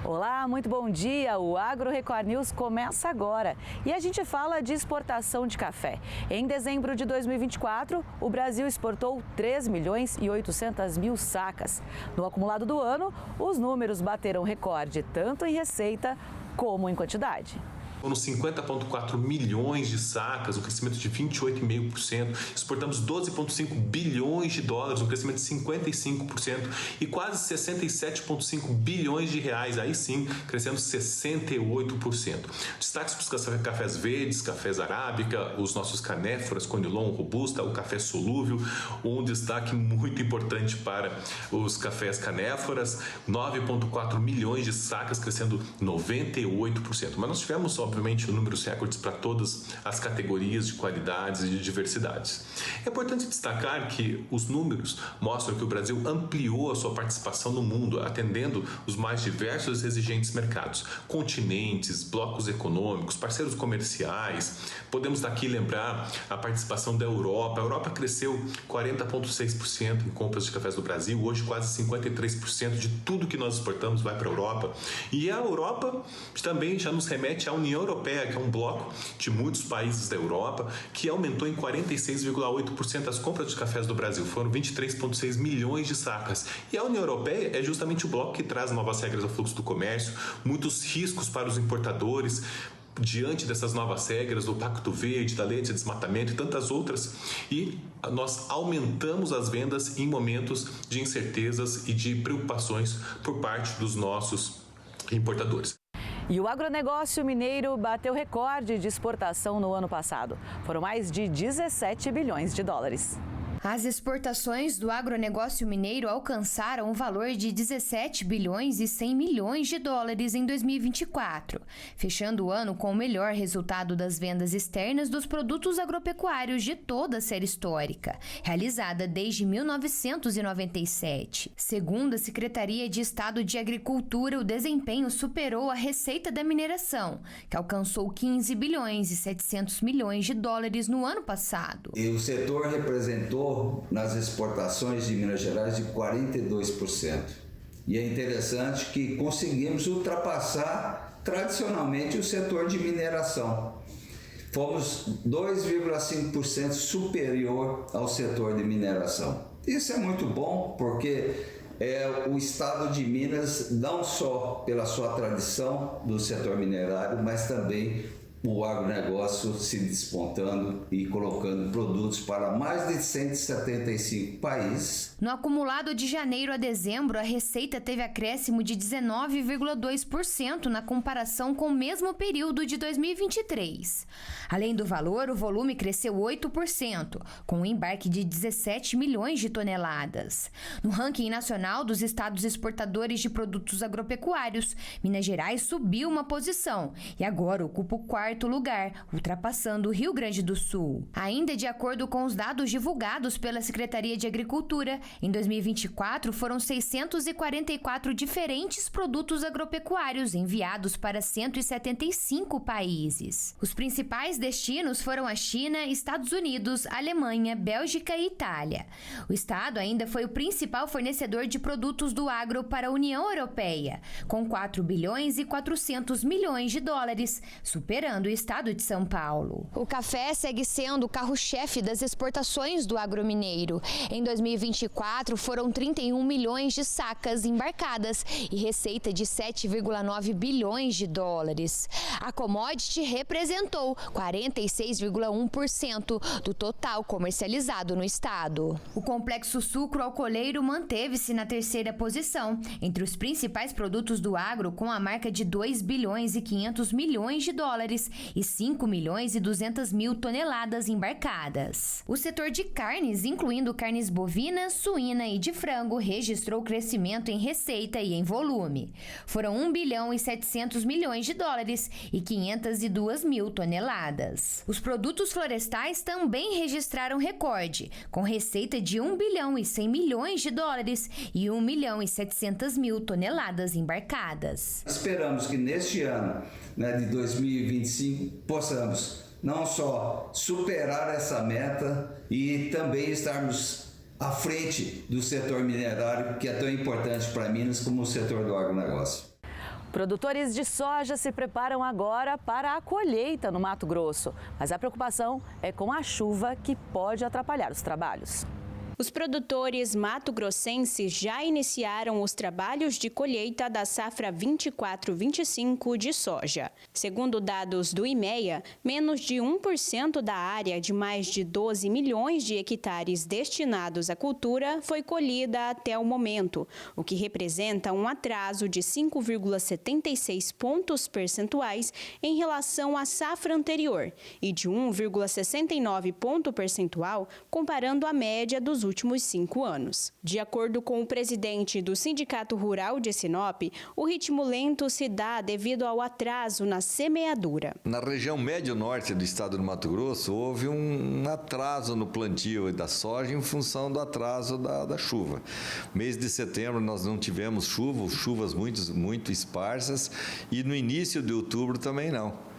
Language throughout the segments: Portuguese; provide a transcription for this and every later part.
Olá, muito bom dia. O Agro Record News começa agora e a gente fala de exportação de café. Em dezembro de 2024, o Brasil exportou 3 milhões e 800 mil sacas. No acumulado do ano, os números bateram recorde tanto em receita como em quantidade. Foram 50,4 milhões de sacas, um crescimento de 28,5%. Exportamos 12,5 bilhões de dólares, um crescimento de 55%. E quase 67,5 bilhões de reais, aí sim, crescendo 68%. Destaques para os cafés verdes, cafés arábica, os nossos canéforas, conilon, robusta, o café solúvel. Um destaque muito importante para os cafés canéforas, 9,4 milhões de sacas, crescendo 98%. Mas nós tivemos, obviamente, números recordes para todas as categorias de qualidades e de diversidades. É importante destacar que os números mostram que o Brasil ampliou a sua participação no mundo, atendendo os mais diversos e exigentes mercados, continentes, blocos econômicos, parceiros comerciais. Podemos daqui lembrar a participação da Europa. A Europa cresceu 40,6% em compras de cafés do Brasil, hoje quase 53% de tudo que nós exportamos vai para a Europa. E a Europa também já nos remete à União Europeia, que é um bloco de muitos países da Europa, que aumentou em 46,8% as compras de cafés do Brasil. Foram 23,6 milhões de sacas. E a União Europeia é justamente o bloco que traz novas regras ao fluxo do comércio, muitos riscos para os importadores, diante dessas novas regras, do Pacto Verde, da Lei de Desmatamento e tantas outras, e nós aumentamos as vendas em momentos de incertezas e de preocupações por parte dos nossos importadores. E o agronegócio mineiro bateu recorde de exportação no ano passado. Foram mais de 17 bilhões de dólares. As exportações do agronegócio mineiro alcançaram o valor de 17 bilhões e 100 milhões de dólares em 2024, fechando o ano com o melhor resultado das vendas externas dos produtos agropecuários de toda a série histórica, realizada desde 1997. Segundo a Secretaria de Estado de Agricultura, o desempenho superou a receita da mineração, que alcançou 15 bilhões e 700 milhões de dólares no ano passado. E o setor representou nas exportações de Minas Gerais de 42%. E é interessante que conseguimos ultrapassar tradicionalmente o setor de mineração. Fomos 2,5% superior ao setor de mineração. Isso é muito bom porque o estado de Minas, não só pela sua tradição do setor minerário, mas também o agronegócio se despontando e colocando produtos para mais de 175 países. No acumulado de janeiro a dezembro, a receita teve acréscimo de 19,2% na comparação com o mesmo período de 2023. Além do valor, o volume cresceu 8%, com um embarque de 17 milhões de toneladas. No ranking nacional dos estados exportadores de produtos agropecuários, Minas Gerais subiu uma posição e agora ocupa o quarto lugar, ultrapassando o Rio Grande do Sul. Ainda de acordo com os dados divulgados pela Secretaria de Agricultura, em 2024 foram 644 diferentes produtos agropecuários enviados para 175 países. Os principais destinos foram a China, Estados Unidos, Alemanha, Bélgica e Itália. O estado ainda foi o principal fornecedor de produtos do agro para a União Europeia, com 4 bilhões e 400 milhões de dólares, superando o estado de São Paulo. O café segue sendo o carro-chefe das exportações do agro mineiro. Em 2024, foram 31 milhões de sacas embarcadas e receita de 7,9 bilhões de dólares. A commodity representou 46,1% do total comercializado no estado. O complexo sucro-alcooleiro manteve-se na terceira posição entre os principais produtos do agro, com a marca de 2 bilhões e 500 milhões de dólares e 5 milhões e 200 mil toneladas embarcadas. O setor de carnes, incluindo carnes bovina, suína e de frango, registrou crescimento em receita e em volume. Foram 1 bilhão e 700 milhões de dólares e 502 mil toneladas. Os produtos florestais também registraram recorde, com receita de 1 bilhão e 100 milhões de dólares e 1 milhão e 700 mil toneladas embarcadas. Esperamos que neste ano, de 2025, possamos não só superar essa meta e também estarmos à frente do setor minerário, que é tão importante para Minas como o setor do agronegócio. Produtores de soja se preparam agora para a colheita no Mato Grosso, mas a preocupação é com a chuva que pode atrapalhar os trabalhos. Os produtores mato-grossenses já iniciaram os trabalhos de colheita da safra 24-25 de soja. Segundo dados do IMEA, menos de 1% da área de mais de 12 milhões de hectares destinados à cultura foi colhida até o momento, o que representa um atraso de 5,76 pontos percentuais em relação à safra anterior e de 1,69 ponto percentual comparando a média dos últimos 5 anos. De acordo com o presidente do Sindicato Rural de Sinop, o ritmo lento se dá devido ao atraso na semeadura. Na região médio-norte do estado do Mato Grosso, houve um atraso no plantio da soja em função do atraso da chuva. Mês de setembro nós não tivemos chuvas muito esparsas, e no início de outubro também não.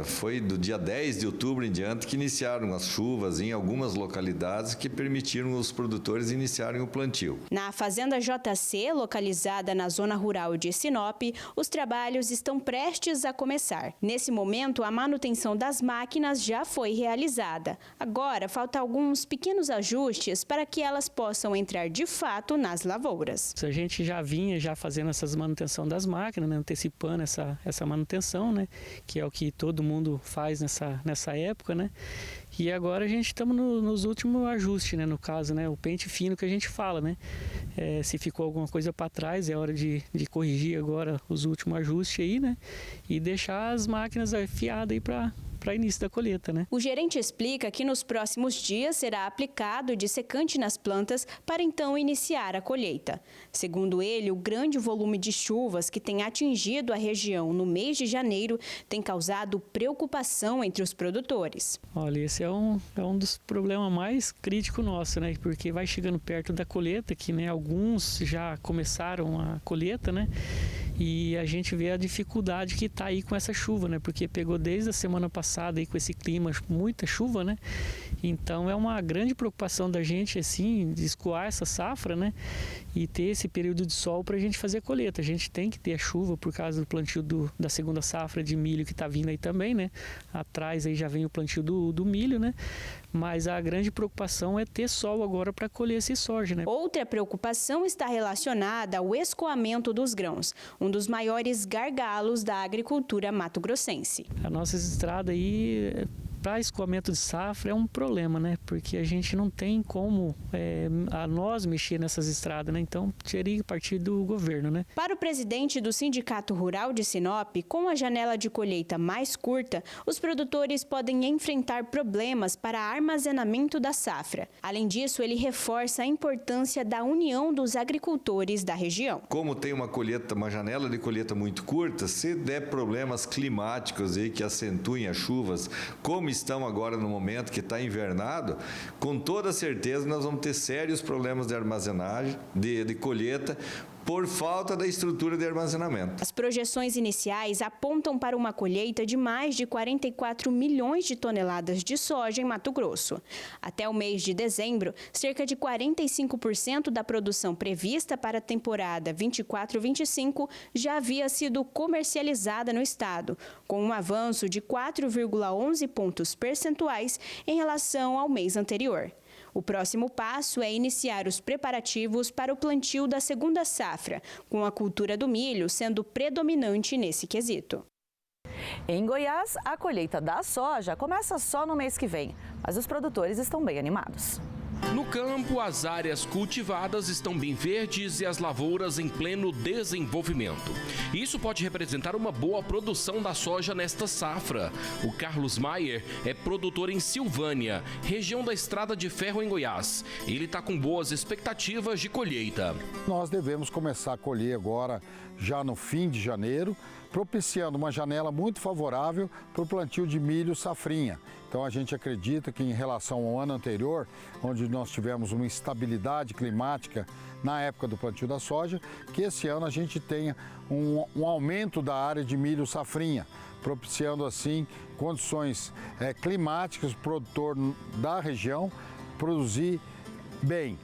Foi do dia 10 de outubro em diante que iniciaram as chuvas em algumas localidades que permitiram os produtores iniciarem o plantio. Na Fazenda JC, localizada na zona rural de Sinop, os trabalhos estão prestes a começar. Nesse momento, a manutenção das máquinas já foi realizada. Agora, faltam alguns pequenos ajustes para que elas possam entrar de fato nas lavouras. A gente já vinha fazendo essas manutenção das máquinas, antecipando essa manutenção, que é o que todo mundo faz nessa época, E agora a gente estamos nos últimos ajustes, no caso, o pente fino que a gente fala, se ficou alguma coisa para trás, é hora de corrigir agora os últimos ajustes aí, E deixar as máquinas afiadas aí para início da colheita, O gerente explica que nos próximos dias será aplicado dessecante nas plantas para então iniciar a colheita. Segundo ele, o grande volume de chuvas que tem atingido a região no mês de janeiro tem causado preocupação entre os produtores. Olha, esse é um dos problemas mais críticos nossos, Porque vai chegando perto da colheita, que alguns já começaram a colheita, E a gente vê a dificuldade que está aí com essa chuva, Porque pegou desde a semana passada aí com esse clima, muita chuva, Então é uma grande preocupação da gente, assim, de escoar essa safra, E ter esse período de sol para a gente fazer a colheita. A gente tem que ter a chuva por causa do plantio da segunda safra de milho que está vindo aí também, Atrás aí já vem o plantio do milho, Mas a grande preocupação é ter sol agora para colher esse soja, Outra preocupação está relacionada ao escoamento dos grãos, um dos maiores gargalos da agricultura mato-grossense. A nossa estrada aí, para escoamento de safra, é um problema, Porque a gente não tem como nós mexer nessas estradas, Então, teria que partir do governo, Para o presidente do Sindicato Rural de Sinop, com a janela de colheita mais curta, os produtores podem enfrentar problemas para armazenamento da safra. Além disso, ele reforça a importância da união dos agricultores da região. Como tem uma janela de colheita muito curta, se der problemas climáticos aí que acentuem as chuvas, como estão agora no momento que está invernado, com toda certeza nós vamos ter sérios problemas de armazenagem, de colheita, por falta da estrutura de armazenamento. As projeções iniciais apontam para uma colheita de mais de 44 milhões de toneladas de soja em Mato Grosso. Até o mês de dezembro, cerca de 45% da produção prevista para a temporada 24-25 já havia sido comercializada no estado, com um avanço de 4,11 pontos percentuais em relação ao mês anterior. O próximo passo é iniciar os preparativos para o plantio da segunda safra, com a cultura do milho sendo predominante nesse quesito. Em Goiás, a colheita da soja começa só no mês que vem, mas os produtores estão bem animados. No campo, as áreas cultivadas estão bem verdes e as lavouras em pleno desenvolvimento. Isso pode representar uma boa produção da soja nesta safra. O Carlos Maier é produtor em Silvânia, região da Estrada de Ferro em Goiás. Ele está com boas expectativas de colheita. Nós devemos começar a colher agora, já no fim de janeiro, propiciando uma janela muito favorável para o plantio de milho safrinha. Então a gente acredita que em relação ao ano anterior, onde nós tivemos uma instabilidade climática na época do plantio da soja, que esse ano a gente tenha um aumento da área de milho safrinha, propiciando assim condições climáticas para o produtor da região produzir bem.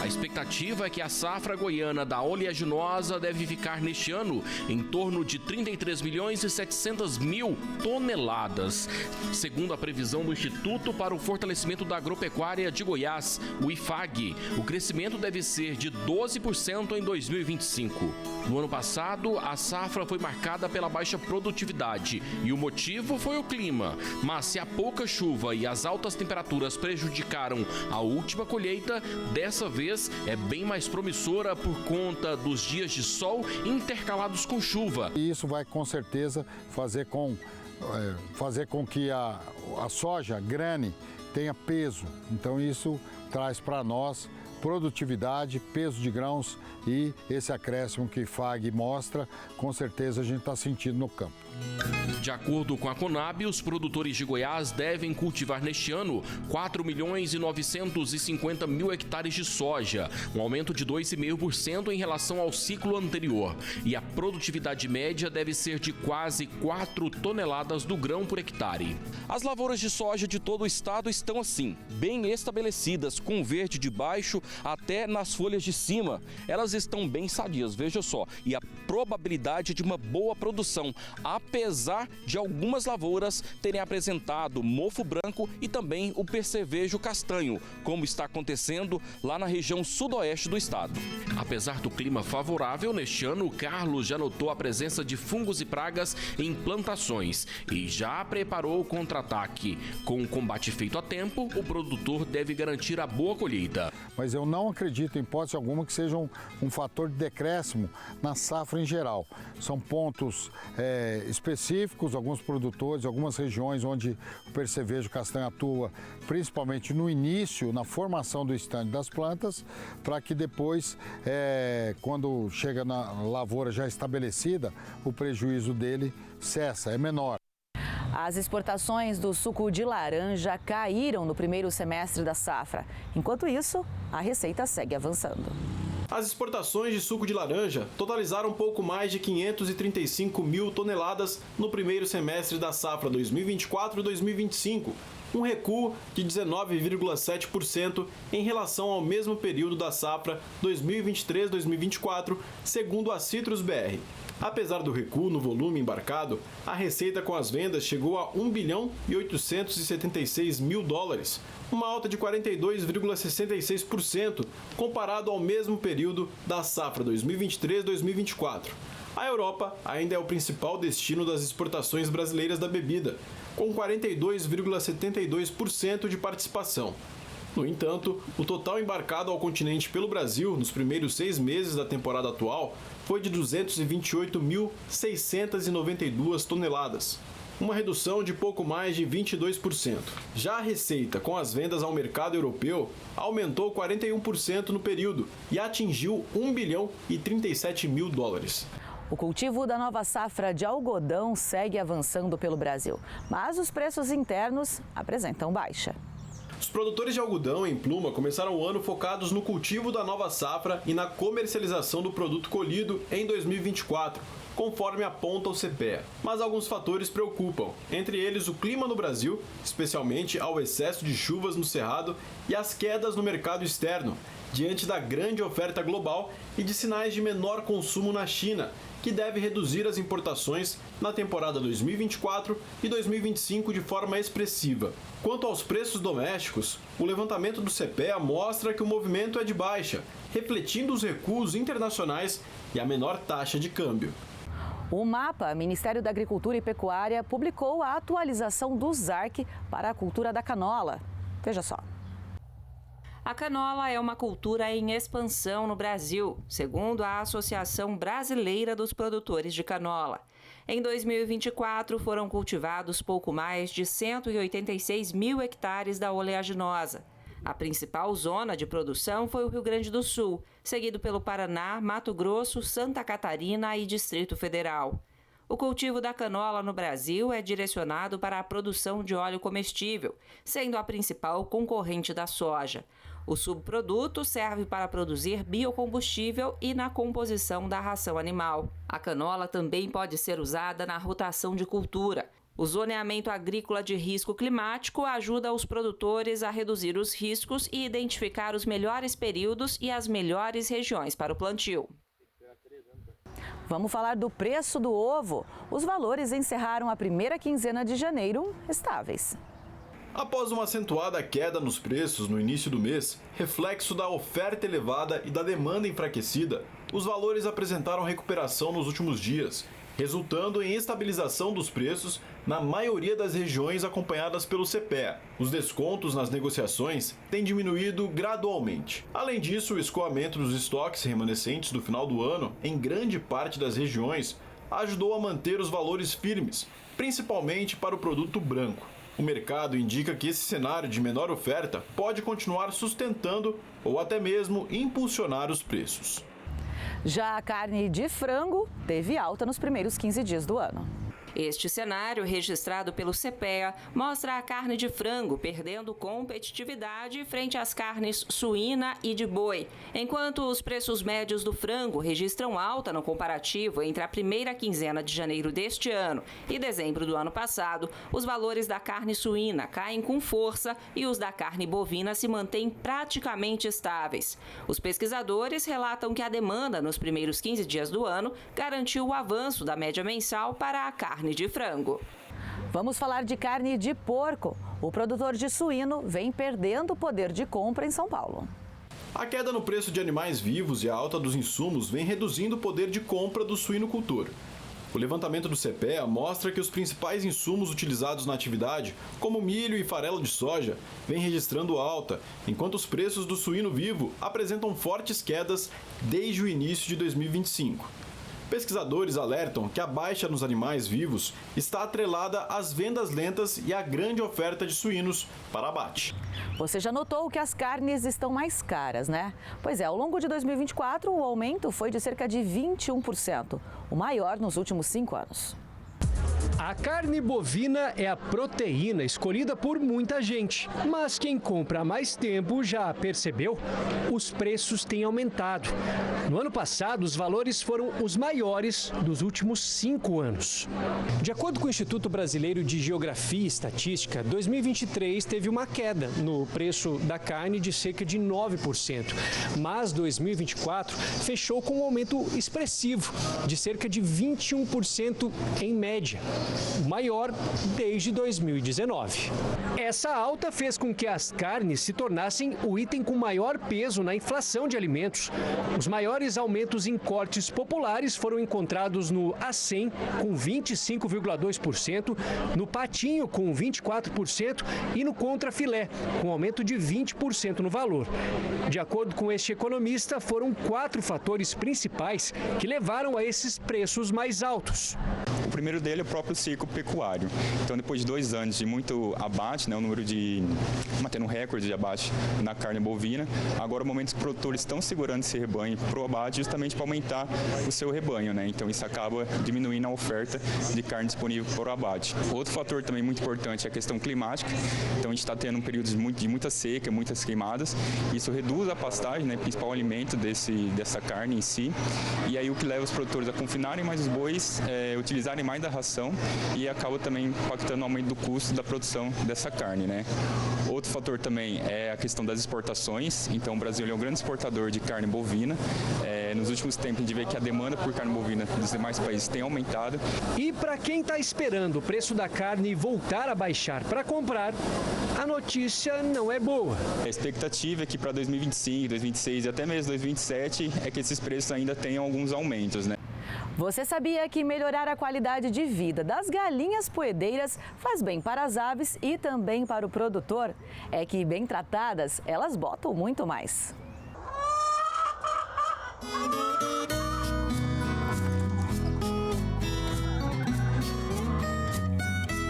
A expectativa é que a safra goiana da oleaginosa deve ficar neste ano em torno de 33 milhões e 700 mil toneladas, segundo a previsão do Instituto para o Fortalecimento da Agropecuária de Goiás, o IFAG. O crescimento deve ser de 12% em 2025. No ano passado, a safra foi marcada pela baixa produtividade e o motivo foi o clima. Mas se a pouca chuva e as altas temperaturas prejudicaram a última colheita, dessa vez é bem mais promissora por conta dos dias de sol intercalados com chuva. E isso vai com certeza fazer com que a soja grane tenha peso. Então isso traz para nós produtividade, peso de grãos e esse acréscimo que FAG mostra, com certeza a gente está sentindo no campo. De acordo com a Conab, os produtores de Goiás devem cultivar neste ano 4 milhões e 950 mil hectares de soja, um aumento de 2,5% em relação ao ciclo anterior. E a produtividade média deve ser de quase 4 toneladas do grão por hectare. As lavouras de soja de todo o estado estão assim, bem estabelecidas, com verde de baixo até nas folhas de cima. Elas estão bem sadias, veja só, e a probabilidade de uma boa produção, apesar de algumas lavouras terem apresentado mofo branco e também o percevejo castanho, como está acontecendo lá na região sudoeste do estado. Apesar do clima favorável, neste ano, o Carlos já notou a presença de fungos e pragas em plantações e já preparou o contra-ataque. Com o combate feito a tempo, o produtor deve garantir a boa colheita. Mas eu não acredito, em hipótese alguma, que seja um fator de decréscimo na safra em geral. São pontos específicos, alguns produtores, algumas regiões onde o percevejo castanho atua, principalmente no início, na formação do estande das plantas, para que depois, quando chega na lavoura já estabelecida, o prejuízo dele cessa, é menor. As exportações do suco de laranja caíram no primeiro semestre da safra. Enquanto isso, a receita segue avançando. As exportações de suco de laranja totalizaram um pouco mais de 535 mil toneladas no primeiro semestre da safra 2024-2025, um recuo de 19,7% em relação ao mesmo período da safra 2023-2024, segundo a Citrus BR. Apesar do recuo no volume embarcado, a receita com as vendas chegou a 1 bilhão e 876 mil dólares, uma alta de 42,66% comparado ao mesmo período da safra 2023-2024. A Europa ainda é o principal destino das exportações brasileiras da bebida, com 42,72% de participação. No entanto, o total embarcado ao continente pelo Brasil nos primeiros 6 meses da temporada atual foi de 228.692 toneladas, uma redução de pouco mais de 22%. Já a receita com as vendas ao mercado europeu aumentou 41% no período e atingiu 1 bilhão e 37 mil dólares. O cultivo da nova safra de algodão segue avançando pelo Brasil, mas os preços internos apresentam baixa. Os produtores de algodão em pluma começaram o ano focados no cultivo da nova safra e na comercialização do produto colhido em 2024, conforme aponta o CPEA. Mas alguns fatores preocupam, entre eles o clima no Brasil, especialmente ao excesso de chuvas no Cerrado e as quedas no mercado externo, diante da grande oferta global e de sinais de menor consumo na China, que deve reduzir as importações na temporada 2024 e 2025 de forma expressiva. Quanto aos preços domésticos, o levantamento do CPEA mostra que o movimento é de baixa, refletindo os recuos internacionais e a menor taxa de câmbio. O MAPA, Ministério da Agricultura e Pecuária, publicou a atualização do ZARC para a cultura da canola. Veja só. A canola é uma cultura em expansão no Brasil, segundo a Associação Brasileira dos Produtores de Canola. Em 2024, foram cultivados pouco mais de 186 mil hectares da oleaginosa. A principal zona de produção foi o Rio Grande do Sul, seguido pelo Paraná, Mato Grosso, Santa Catarina e Distrito Federal. O cultivo da canola no Brasil é direcionado para a produção de óleo comestível, sendo a principal concorrente da soja. O subproduto serve para produzir biocombustível e na composição da ração animal. A canola também pode ser usada na rotação de cultura. O zoneamento agrícola de risco climático ajuda os produtores a reduzir os riscos e identificar os melhores períodos e as melhores regiões para o plantio. Vamos falar do preço do ovo. Os valores encerraram a primeira quinzena de janeiro estáveis. Após uma acentuada queda nos preços no início do mês, reflexo da oferta elevada e da demanda enfraquecida, os valores apresentaram recuperação nos últimos dias, resultando em estabilização dos preços na maioria das regiões acompanhadas pelo CPEA. Os descontos nas negociações têm diminuído gradualmente. Além disso, o escoamento dos estoques remanescentes do final do ano em grande parte das regiões ajudou a manter os valores firmes, principalmente para o produto branco. O mercado indica que esse cenário de menor oferta pode continuar sustentando ou até mesmo impulsionar os preços. Já a carne de frango teve alta nos primeiros 15 dias do ano. Este cenário, registrado pelo CPEA, mostra a carne de frango perdendo competitividade frente às carnes suína e de boi, enquanto os preços médios do frango registram alta no comparativo entre a primeira quinzena de janeiro deste ano e dezembro do ano passado. Os valores da carne suína caem com força e os da carne bovina se mantêm praticamente estáveis. Os pesquisadores relatam que a demanda nos primeiros 15 dias do ano garantiu o avanço da média mensal para a carne de frango. Vamos falar de carne de porco. O produtor de suíno vem perdendo poder de compra em São Paulo. A queda no preço de animais vivos e a alta dos insumos vem reduzindo o poder de compra do suinocultor. O levantamento do CPEA mostra que os principais insumos utilizados na atividade, como milho e farelo de soja, vêm registrando alta, enquanto os preços do suíno vivo apresentam fortes quedas desde o início de 2025. Pesquisadores alertam que a baixa nos animais vivos está atrelada às vendas lentas e à grande oferta de suínos para abate. Você já notou que as carnes estão mais caras, né? Pois é, ao longo de 2024 o aumento foi de cerca de 21%, o maior nos últimos 5 anos. A carne bovina é a proteína escolhida por muita gente, mas quem compra há mais tempo já percebeu, os preços têm aumentado. No ano passado, os valores foram os maiores dos últimos 5 anos. De acordo com o Instituto Brasileiro de Geografia e Estatística, 2023 teve uma queda no preço da carne de cerca de 9%, mas 2024 fechou com um aumento expressivo de cerca de 21% em média, o maior desde 2019. Essa alta fez com que as carnes se tornassem o item com maior peso na inflação de alimentos. Os maiores aumentos em cortes populares foram encontrados no A100, com 25,2%, no patinho, com 24%, e no contrafilé, com aumento de 20% no valor. De acordo com este economista, foram 4 fatores principais que levaram a esses preços mais altos. O primeiro dele é o próprio ciclo pecuário. Então, depois de 2 anos de muito abate, o número de mantendo um recorde de abate na carne bovina, agora é o momento que os produtores estão segurando esse rebanho para o abate justamente para aumentar o seu rebanho, Então, isso acaba diminuindo a oferta de carne disponível para o abate. Outro fator também muito importante é a questão climática. Então, a gente está tendo um período de muita seca, muitas queimadas. Isso reduz a pastagem, principal alimento dessa carne em si. E aí o que leva os produtores a confinarem mais os bois, utilizarem mais da ração e acaba também impactando o aumento do custo da produção dessa carne, Outro fator também é a questão das exportações. Então, o Brasil é um grande exportador de carne bovina. Nos últimos tempos, a gente vê que a demanda por carne bovina dos demais países tem aumentado. E para quem está esperando o preço da carne voltar a baixar para comprar, a notícia não é boa. A expectativa é que para 2025, 2026 e até mesmo 2027 é que esses preços ainda tenham alguns aumentos, Você sabia que melhorar a qualidade de vida das galinhas poedeiras faz bem para as aves e também para o produtor? É que, bem tratadas, elas botam muito mais.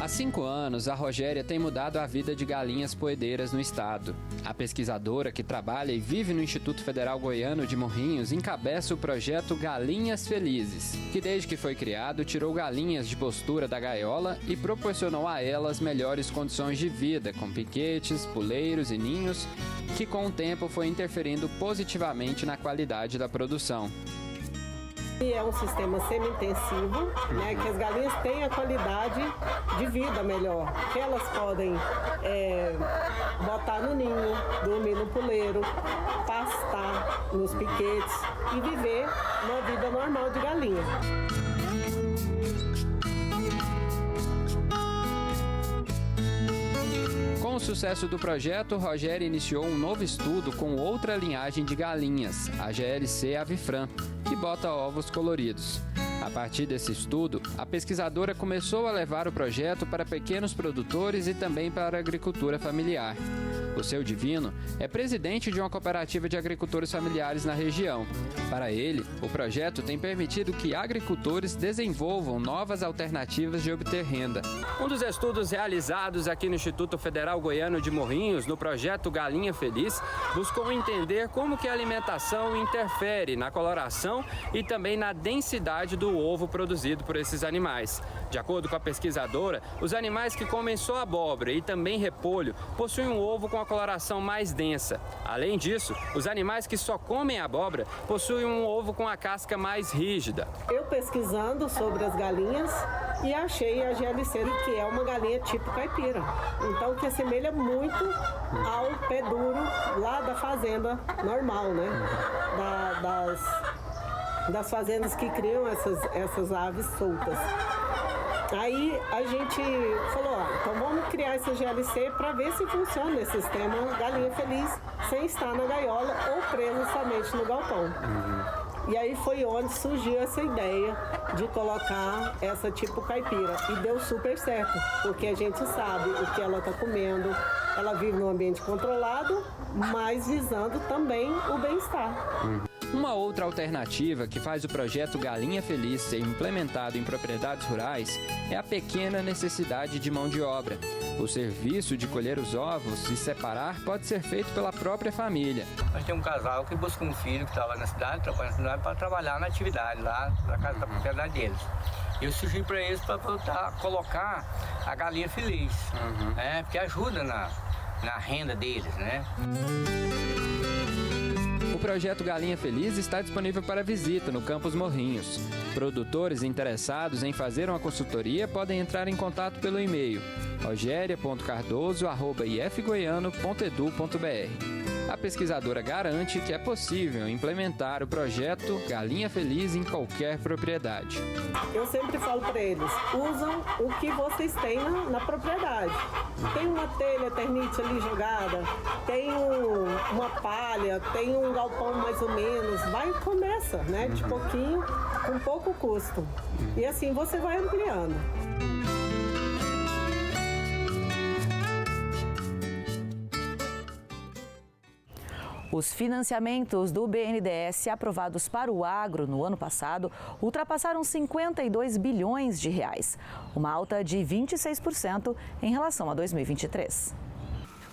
Há 5 anos, a Rogéria tem mudado a vida de galinhas poedeiras no estado. A pesquisadora, que trabalha e vive no Instituto Federal Goiano de Morrinhos, encabeça o projeto Galinhas Felizes, que desde que foi criado, tirou galinhas de postura da gaiola e proporcionou a elas melhores condições de vida, com piquetes, puleiros e ninhos, que com o tempo foi interferindo positivamente na qualidade da produção. E é um sistema semi-intensivo, né, que as galinhas têm a qualidade de vida melhor, que elas podem botar no ninho, dormir no puleiro, pastar nos piquetes e viver uma vida normal de galinha. Com o sucesso do projeto, Rogério iniciou um novo estudo com outra linhagem de galinhas, a GLC Avifran, que bota ovos coloridos. A partir desse estudo, a pesquisadora começou a levar o projeto para pequenos produtores e também para a agricultura familiar. O Seu Divino é presidente de uma cooperativa de agricultores familiares na região. Para ele, o projeto tem permitido que agricultores desenvolvam novas alternativas de obter renda. Um dos estudos realizados aqui no Instituto Federal Goiano de Morrinhos, no projeto Galinha Feliz, buscou entender como que a alimentação interfere na coloração e também na densidade do ovo produzido por esses animais. De acordo com a pesquisadora, os animais que comem só abóbora e também repolho possuem um ovo com a coloração mais densa. Além disso, os animais que só comem abóbora possuem um ovo com a casca mais rígida. Eu pesquisando sobre as galinhas e achei a GLC, que é uma galinha tipo caipira. Então, que assemelha muito ao pé duro lá da fazenda normal, né? Das fazendas que criam essas aves soltas. Aí a gente falou, então vamos criar essa GLC para ver se funciona esse sistema Galinha Feliz sem estar na gaiola ou preso somente no galpão. E aí foi onde surgiu essa ideia de colocar essa tipo caipira. E deu super certo, porque a gente sabe o que ela está comendo, ela vive num ambiente controlado, mas visando também o bem-estar. Uma outra alternativa que faz o projeto Galinha Feliz ser implementado em propriedades rurais é a pequena necessidade de mão de obra. O serviço de colher os ovos e separar pode ser feito pela própria família. Nós temos um casal que busca um filho que estava na cidade, para trabalhar na atividade lá na casa da propriedade deles. Eu sugeri para eles para colocar a Galinha Feliz, porque ajuda na renda deles, né? O projeto Galinha Feliz está disponível para visita no Campus Morrinhos. Produtores interessados em fazer uma consultoria podem entrar em contato pelo e-mail rogeria.cardoso@ifgoiano.edu.br. A pesquisadora garante que é possível implementar o projeto Galinha Feliz em qualquer propriedade. Eu sempre falo para eles, usam o que vocês têm na propriedade. Tem uma telha ternite ali jogada, tem uma palha, tem um galpão mais ou menos, vai e começa, né? De pouquinho, com pouco custo. E assim você vai ampliando. Os financiamentos do BNDES aprovados para o agro no ano passado ultrapassaram 52 bilhões de reais, uma alta de 26% em relação a 2023.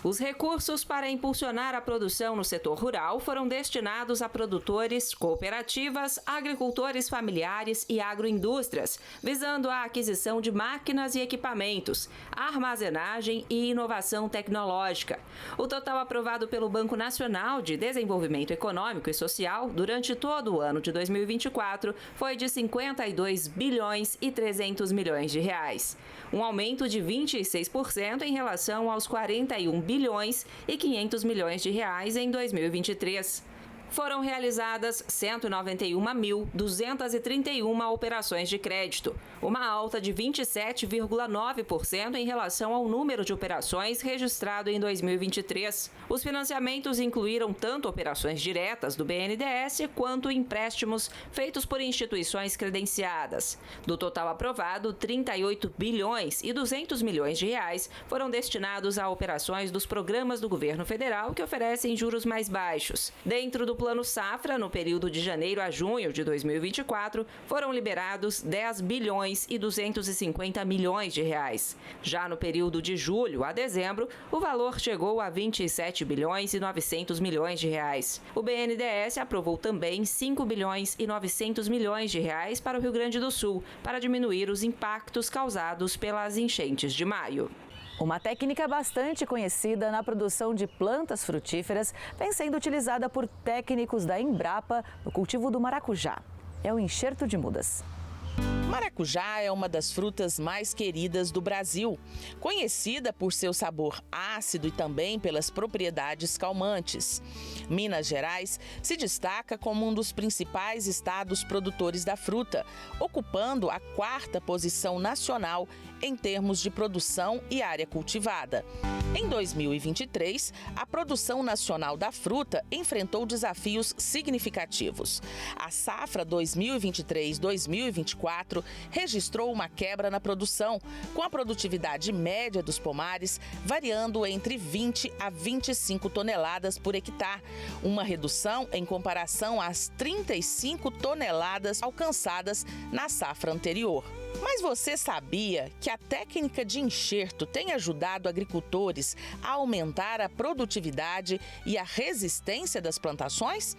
Os recursos para impulsionar a produção no setor rural foram destinados a produtores, cooperativas, agricultores familiares e agroindústrias, visando a aquisição de máquinas e equipamentos, armazenagem e inovação tecnológica. O total aprovado pelo Banco Nacional de Desenvolvimento Econômico e Social durante todo o ano de 2024 foi de 52 bilhões e 300 milhões de reais, um aumento de 26% em relação aos 41 bilhões e 500 milhões de reais em 2023. Foram realizadas 191.231 operações de crédito, uma alta de 27,9% em relação ao número de operações registrado em 2023. Os financiamentos incluíram tanto operações diretas do BNDES quanto empréstimos feitos por instituições credenciadas. Do total aprovado, 38 bilhões e 200 milhões de reais foram destinados a operações dos programas do governo federal que oferecem juros mais baixos. Dentro do Plano Safra, no período de janeiro a junho de 2024, foram liberados 10 bilhões e 250 milhões de reais. Já no período de julho a dezembro, o valor chegou a 27 bilhões e 900 milhões de reais. O BNDES aprovou também 5 bilhões e 900 milhões de reais para o Rio Grande do Sul, para diminuir os impactos causados pelas enchentes de maio. Uma técnica bastante conhecida na produção de plantas frutíferas vem sendo utilizada por técnicos da Embrapa no cultivo do maracujá. é o enxerto de mudas. Maracujá é uma das frutas mais queridas do Brasil, conhecida por seu sabor ácido e também pelas propriedades calmantes. Minas Gerais se destaca como um dos principais estados produtores da fruta, ocupando a 4ª posição nacional em termos de produção e área cultivada. Em 2023, a produção nacional da fruta enfrentou desafios significativos. A safra 2023-2024 registrou uma quebra na produção, com a produtividade média dos pomares variando entre 20 a 25 toneladas por hectare, uma redução em comparação às 35 toneladas alcançadas na safra anterior. Mas você sabia que a técnica de enxerto tem ajudado agricultores a aumentar a produtividade e a resistência das plantações?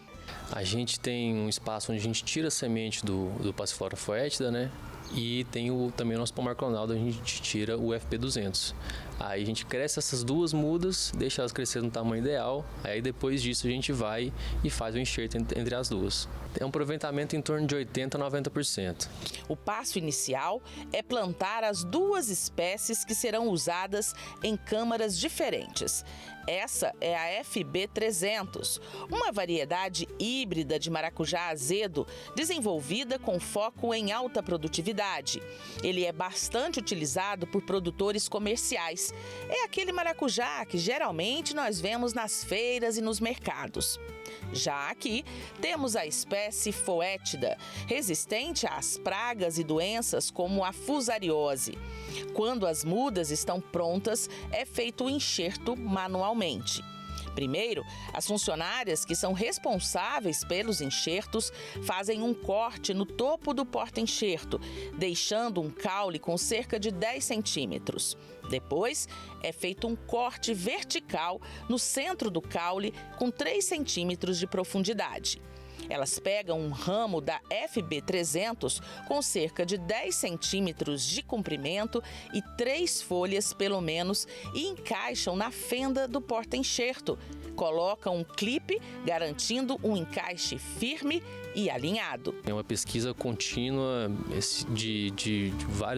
A gente tem um espaço onde a gente tira a semente do Passiflora foetida, né? E tem também o nosso pomar clonal, onde a gente tira o FP200. Aí a gente cresce essas duas mudas, deixa elas crescer no tamanho ideal, aí depois disso a gente vai e faz o enxerto entre as duas. É um aproveitamento em torno de 80% a 90%. O passo inicial é plantar as duas espécies que serão usadas em câmaras diferentes. Essa é a FB300, uma variedade híbrida de maracujá azedo desenvolvida com foco em alta produtividade. Ele é bastante utilizado por produtores comerciais. É aquele maracujá que geralmente nós vemos nas feiras e nos mercados. Já aqui, temos a espécie foetida, resistente às pragas e doenças como a fusariose. Quando as mudas estão prontas, é feito o enxerto manualmente. Primeiro, as funcionárias que são responsáveis pelos enxertos fazem um corte no topo do porta-enxerto, deixando um caule com cerca de 10 centímetros. Depois, é feito um corte vertical no centro do caule com 3 centímetros de profundidade. Elas pegam um ramo da FB300 com cerca de 10 centímetros de comprimento e 3 folhas pelo menos e encaixam na fenda do porta-enxerto. Colocam um clipe, garantindo um encaixe firme e alinhado. É uma pesquisa contínua de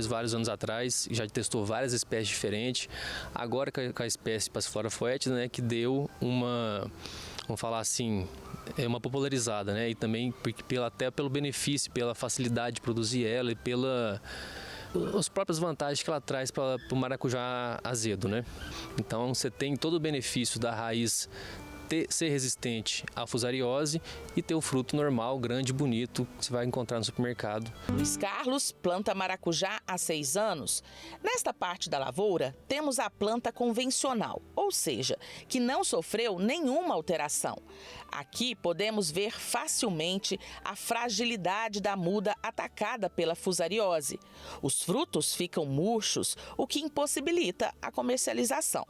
vários anos atrás, já testou várias espécies diferentes. Agora com a espécie Passiflora foetida, né, que deu uma, vamos falar assim, é uma popularizada, né? E também até pelo benefício, pela facilidade de produzir ela e as próprias vantagens que ela traz para o maracujá azedo, né? Então você tem todo o benefício da raiz ser resistente à fusariose e ter o fruto normal, grande, bonito, que você vai encontrar no supermercado. Luiz Carlos planta maracujá há 6 anos. Nesta parte da lavoura, temos a planta convencional, ou seja, que não sofreu nenhuma alteração. Aqui podemos ver facilmente a fragilidade da muda atacada pela fusariose. Os frutos ficam murchos, o que impossibilita a comercialização.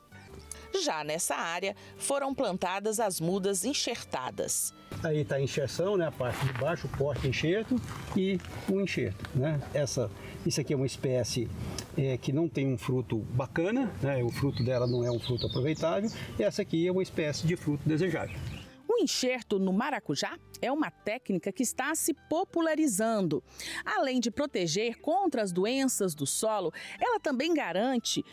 Já nessa área, foram plantadas as mudas enxertadas. Aí está a inserção, né, a parte de baixo, o porta-enxerto e o enxerto, né? Isso aqui é uma espécie que não tem um fruto bacana, né? O fruto dela não é um fruto aproveitável, e essa aqui é uma espécie de fruto desejável. O enxerto no maracujá é uma técnica que está se popularizando. Além de proteger contra as doenças do solo, ela também garante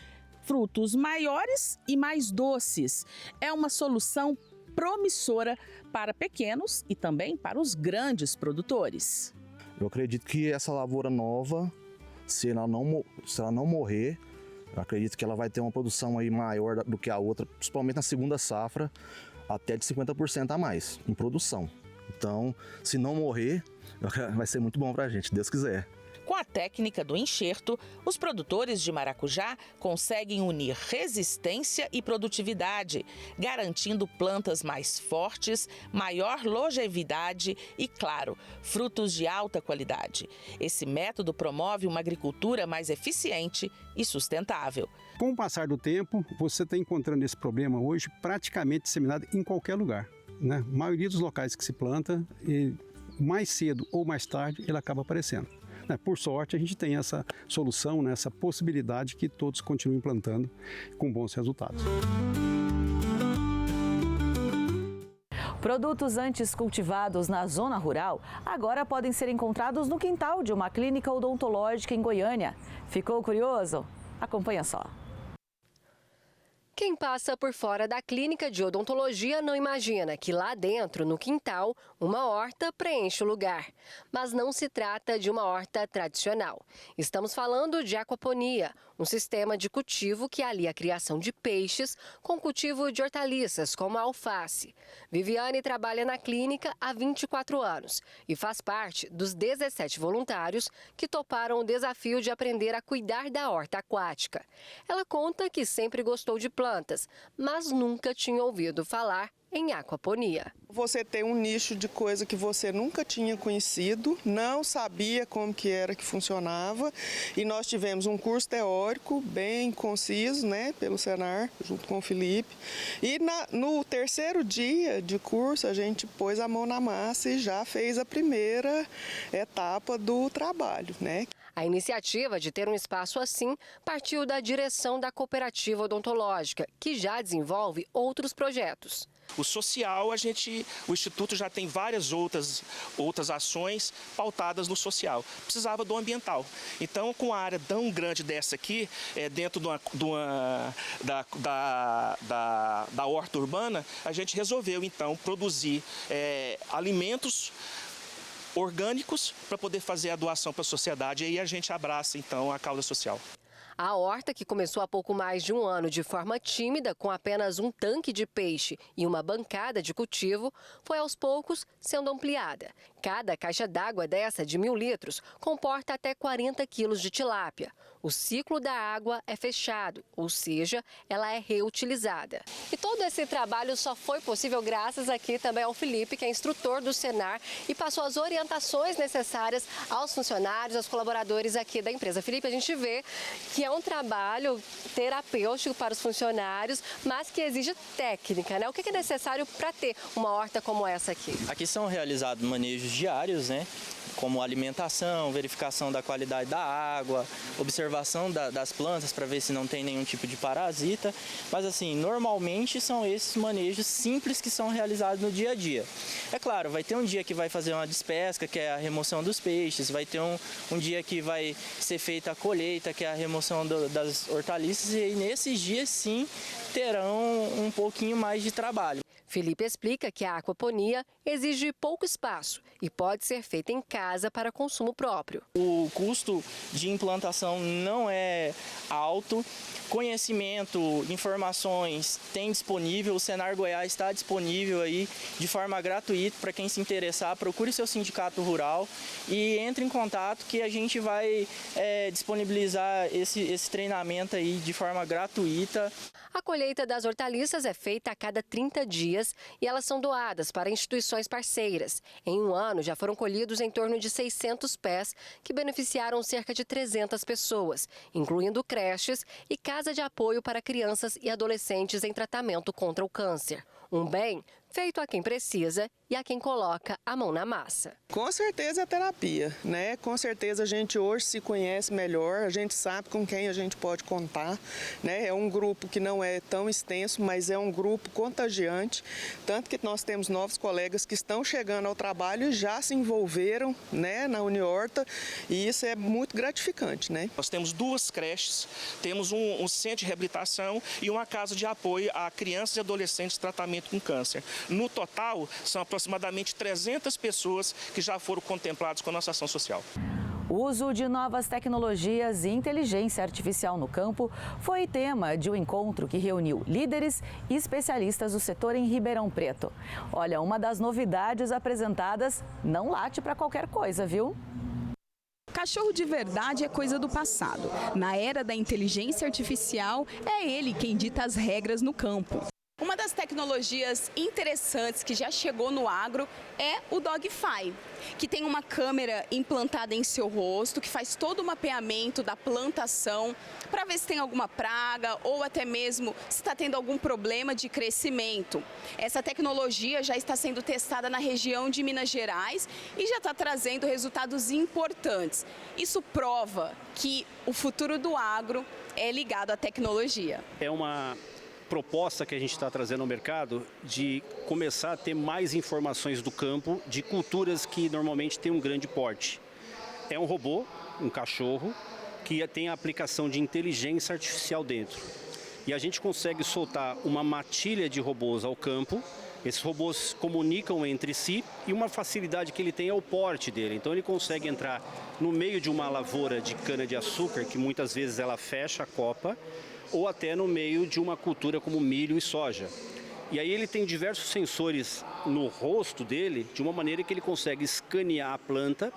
frutos maiores e mais doces. É uma solução promissora para pequenos e também para os grandes produtores. Eu acredito que essa lavoura nova, se ela não morrer, eu acredito que ela vai ter uma produção aí maior do que a outra, principalmente na segunda safra, até de 50% a mais em produção. Então, se não morrer, vai ser muito bom para a gente, se Deus quiser. Com a técnica do enxerto, os produtores de maracujá conseguem unir resistência e produtividade, garantindo plantas mais fortes, maior longevidade e, claro, frutos de alta qualidade. Esse método promove uma agricultura mais eficiente e sustentável. Com o passar do tempo, você está encontrando esse problema hoje praticamente disseminado em qualquer lugar, né? A maioria dos locais que se planta, mais cedo ou mais tarde, ele acaba aparecendo. Por sorte, a gente tem essa solução, né, essa possibilidade que todos continuem plantando com bons resultados. Produtos antes cultivados na zona rural agora podem ser encontrados no quintal de uma clínica odontológica em Goiânia. Ficou curioso? Acompanha só. Quem passa por fora da clínica de odontologia não imagina que lá dentro, no quintal, uma horta preenche o lugar. Mas não se trata de uma horta tradicional. Estamos falando de aquaponia, um sistema de cultivo que alia a criação de peixes com o cultivo de hortaliças, como a alface. Viviane trabalha na clínica há 24 anos e faz parte dos 17 voluntários que toparam o desafio de aprender a cuidar da horta aquática. Ela conta que sempre gostou de plantas, mas nunca tinha ouvido falar em aquaponia. Você tem um nicho de coisa que você nunca tinha conhecido, não sabia como que era que funcionava, e nós tivemos um curso teórico bem conciso, né, pelo Senar, junto com o Felipe, e no terceiro dia de curso a gente pôs a mão na massa e já fez a primeira etapa do trabalho, né? A iniciativa de ter um espaço assim partiu da direção da cooperativa odontológica, que já desenvolve outros projetos. O social, o Instituto já tem várias outras ações pautadas no social. Precisava do ambiental. Então, com a área tão grande dessa aqui, dentro da horta urbana, a gente resolveu, então, produzir alimentos orgânicos para poder fazer a doação para a sociedade. E aí a gente abraça, então, a causa social. A horta, que começou há pouco mais de um ano de forma tímida, com apenas um tanque de peixe e uma bancada de cultivo, foi aos poucos sendo ampliada. Cada caixa d'água dessa, de 1.000 litros, comporta até 40 quilos de tilápia. O ciclo da água é fechado, ou seja, ela é reutilizada. E todo esse trabalho só foi possível graças aqui também ao Felipe, que é instrutor do Senar e passou as orientações necessárias aos funcionários, aos colaboradores aqui da empresa. Felipe, a gente vê que é um trabalho terapêutico para os funcionários, mas que exige técnica, né? O que é necessário para ter uma horta como essa aqui? Aqui são realizados manejos diários, né? Como alimentação, verificação da qualidade da água, observação das plantas para ver se não tem nenhum tipo de parasita. Mas assim, normalmente são esses manejos simples que são realizados no dia a dia. É claro, vai ter um dia que vai fazer uma despesca, que é a remoção dos peixes, vai ter um dia que vai ser feita a colheita, que é a remoção das hortaliças, e nesses dias sim terão um pouquinho mais de trabalho. Felipe explica que a aquaponia exige pouco espaço e pode ser feita em casa para consumo próprio. O custo de implantação não é alto, conhecimento, informações tem disponível, o Senar Goiás está disponível aí de forma gratuita para quem se interessar, procure seu sindicato rural e entre em contato que a gente vai disponibilizar esse treinamento aí de forma gratuita. A colheita das hortaliças é feita a cada 30 dias e elas são doadas para instituições parceiras. Em um ano, já foram colhidos em torno de 600 pés, que beneficiaram cerca de 300 pessoas, incluindo creches e casa de apoio para crianças e adolescentes em tratamento contra o câncer. Um bem feito a quem precisa e a quem coloca a mão na massa. Com certeza é terapia, né? Com certeza a gente hoje se conhece melhor, a gente sabe com quem a gente pode contar, né? É um grupo que não é tão extenso, mas é um grupo contagiante, tanto que nós temos novos colegas que estão chegando ao trabalho e já se envolveram, né, na Uniorta, e isso é muito gratificante, né? Nós temos 2 creches, temos um centro de reabilitação e uma casa de apoio a crianças e adolescentes em tratamento com câncer. No total, são aproximadamente 300 pessoas que já foram contempladas com a nossa ação social. O uso de novas tecnologias e inteligência artificial no campo foi tema de um encontro que reuniu líderes e especialistas do setor em Ribeirão Preto. Olha, uma das novidades apresentadas não late para qualquer coisa, viu? Cachorro de verdade é coisa do passado. Na era da inteligência artificial, é ele quem dita as regras no campo. Uma das tecnologias interessantes que já chegou no agro é o Dogfy, que tem uma câmera implantada em seu rosto, que faz todo o mapeamento da plantação para ver se tem alguma praga ou até mesmo se está tendo algum problema de crescimento. Essa tecnologia já está sendo testada na região de Minas Gerais e já está trazendo resultados importantes. Isso prova que o futuro do agro é ligado à tecnologia. É uma proposta que a gente está trazendo ao mercado de começar a ter mais informações do campo de culturas que normalmente têm um grande porte. É um robô, um cachorro, que tem a aplicação de inteligência artificial dentro. E a gente consegue soltar uma matilha de robôs ao campo. Esses robôs comunicam entre si e uma facilidade que ele tem é o porte dele. Então ele consegue entrar no meio de uma lavoura de cana-de-açúcar, que muitas vezes ela fecha a copa, ou até no meio de uma cultura como milho e soja. E aí ele tem diversos sensores no rosto dele, de uma maneira que ele consegue escanear a planta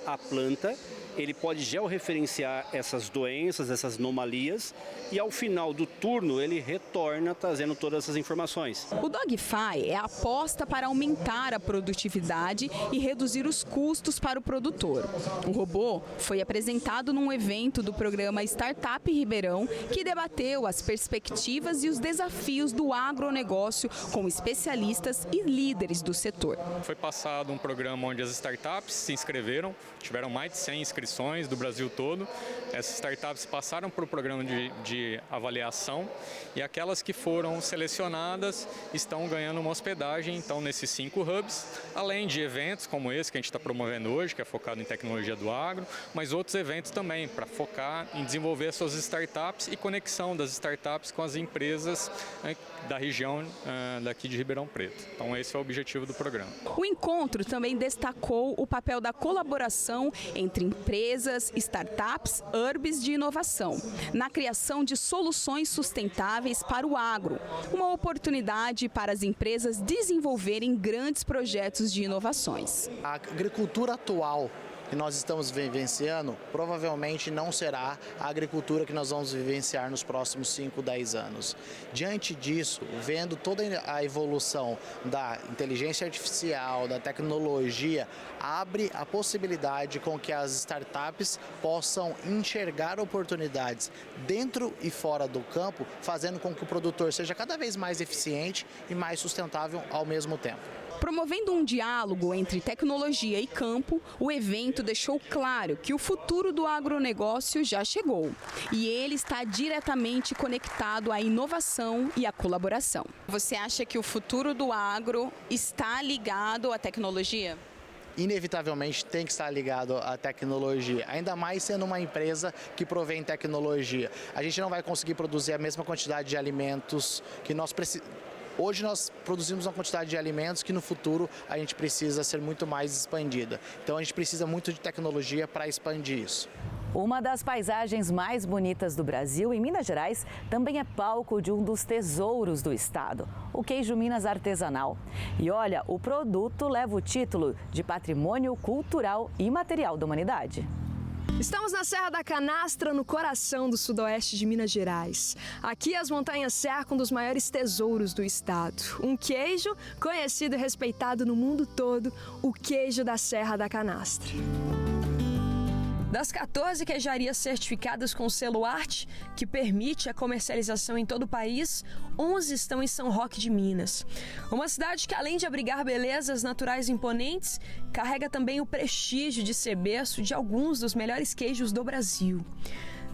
a planta, ele pode georreferenciar essas doenças, essas anomalias, e ao final do turno ele retorna trazendo todas essas informações. O DogFi é a aposta para aumentar a produtividade e reduzir os custos para o produtor. O robô foi apresentado num evento do programa Startup Ribeirão, que debateu as perspectivas e os desafios do agronegócio com especialistas e líderes do setor. Foi passado um programa onde as startups se inscreveram, tiveram mais de 100 inscrições do Brasil todo. Essas startups passaram por um programa de avaliação e aquelas que foram selecionadas estão ganhando uma hospedagem, então, nesses 5 hubs, além de eventos como esse que a gente está promovendo hoje, que é focado em tecnologia do agro, mas outros eventos também, para focar em desenvolver suas startups e conexão das startups com as empresas da região daqui de Ribeirão Preto. Então, esse é o objetivo do programa. O encontro também destacou o papel da colaboração entre empresas, startups, hubs de inovação, na criação de soluções sustentáveis para o agro, uma oportunidade para as empresas desenvolverem grandes projetos de inovações. A agricultura atual que nós estamos vivenciando provavelmente não será a agricultura que nós vamos vivenciar nos próximos 5, 10 anos. Diante disso, vendo toda a evolução da inteligência artificial, da tecnologia, abre a possibilidade com que as startups possam enxergar oportunidades dentro e fora do campo, fazendo com que o produtor seja cada vez mais eficiente e mais sustentável ao mesmo tempo. Promovendo um diálogo entre tecnologia e campo, o evento deixou claro que o futuro do agronegócio já chegou e ele está diretamente conectado à inovação e à colaboração. Você acha que o futuro do agro está ligado à tecnologia? Inevitavelmente tem que estar ligado à tecnologia, ainda mais sendo uma empresa que provém tecnologia. A gente não vai conseguir produzir a mesma quantidade de alimentos que nós precisamos. Hoje nós produzimos uma quantidade de alimentos que no futuro a gente precisa ser muito mais expandida. Então a gente precisa muito de tecnologia para expandir isso. Uma das paisagens mais bonitas do Brasil, em Minas Gerais, também é palco de um dos tesouros do estado, o queijo Minas artesanal. E olha, o produto leva o título de Patrimônio Cultural e Imaterial da Humanidade. Estamos na Serra da Canastra, no coração do sudoeste de Minas Gerais. Aqui as montanhas cercam um dos maiores tesouros do estado. Um queijo conhecido e respeitado no mundo todo, o queijo da Serra da Canastra. Das 14 queijarias certificadas com o selo Arte, que permite a comercialização em todo o país, 11 estão em São Roque de Minas. Uma cidade que, além de abrigar belezas naturais imponentes, carrega também o prestígio de ser berço de alguns dos melhores queijos do Brasil.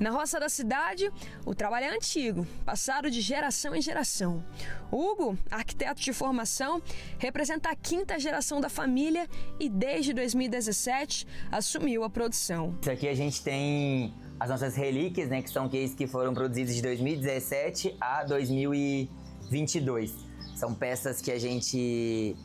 Na roça da cidade, o trabalho é antigo, passado de geração em geração. Hugo, arquiteto de formação, representa a 5ª geração da família e desde 2017 assumiu a produção. Isso aqui a gente tem as nossas relíquias, né, que são queijos que foram produzidos de 2017 a 2022. São peças que a gente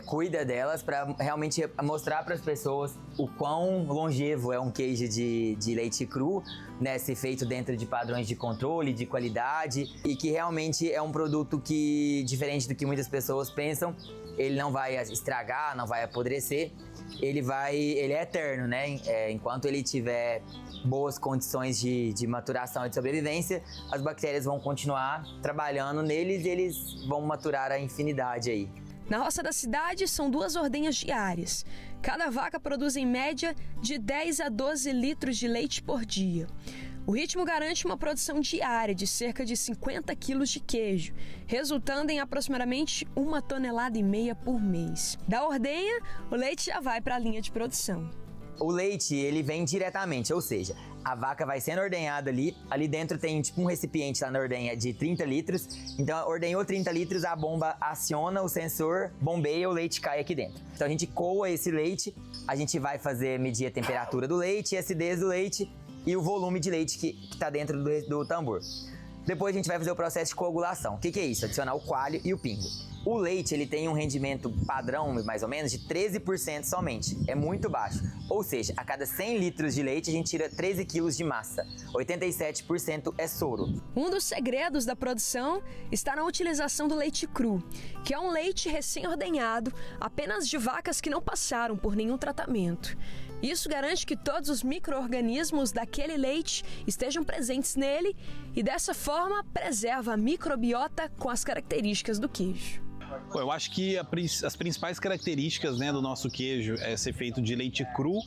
cuida delas para realmente mostrar para as pessoas o quão longevo é um queijo de leite cru, né, ser feito dentro de padrões de controle, de qualidade, e que realmente é um produto que, diferente do que muitas pessoas pensam, ele não vai estragar, não vai apodrecer, ele é eterno, né? Enquanto ele tiver boas condições de maturação e de sobrevivência, as bactérias vão continuar trabalhando neles e eles vão maturar a infinidade aí. Na roça da cidade, são 2 ordenhas diárias. Cada vaca produz, em média, de 10 a 12 litros de leite por dia. O ritmo garante uma produção diária de cerca de 50 quilos de queijo, resultando em aproximadamente 1,5 toneladas por mês. Da ordenha, o leite já vai para a linha de produção. O leite, ele vem diretamente, ou seja, a vaca vai sendo ordenhada ali dentro tem tipo um recipiente lá na ordenha de 30 litros, então ordenhou 30 litros, a bomba aciona o sensor, bombeia, o leite cai aqui dentro. Então a gente coa esse leite, a gente vai medir a temperatura do leite, a acidez do leite e o volume de leite que está dentro do tambor. Depois a gente vai fazer o processo de coagulação. O que é isso? Adicionar o coalho e o pingo. O leite, ele tem um rendimento padrão, mais ou menos, de 13% somente. É muito baixo. Ou seja, a cada 100 litros de leite, a gente tira 13 quilos de massa. 87% é soro. Um dos segredos da produção está na utilização do leite cru, que é um leite recém-ordenhado, apenas de vacas que não passaram por nenhum tratamento. Isso garante que todos os micro-organismos daquele leite estejam presentes nele e, dessa forma, preserva a microbiota com as características do queijo. Eu acho que as principais características, né, do nosso queijo é ser feito de leite cru,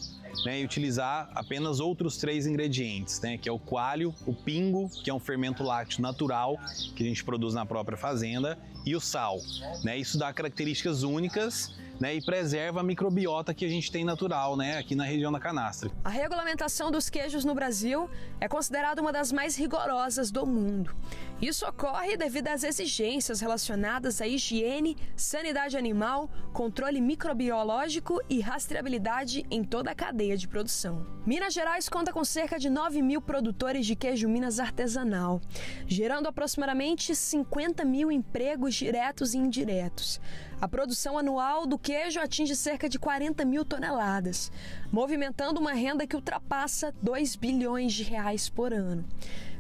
né, e utilizar apenas outros 3 ingredientes, né, que é o coalho, o pingo, que é um fermento lácteo natural que a gente produz na própria fazenda, e o sal. Né, isso dá características únicas, né, e preserva a microbiota que a gente tem natural, né, aqui na região da canastra. A regulamentação dos queijos no Brasil é considerada uma das mais rigorosas do mundo. Isso ocorre devido às exigências relacionadas à higiene, sanidade animal, controle microbiológico e rastreabilidade em toda a cadeia de produção. Minas Gerais conta com cerca de 9 mil produtores de queijo Minas artesanal, gerando aproximadamente 50 mil empregos diretos e indiretos. A produção anual do queijo atinge cerca de 40 mil toneladas, movimentando uma renda que ultrapassa 2 bilhões de reais por ano.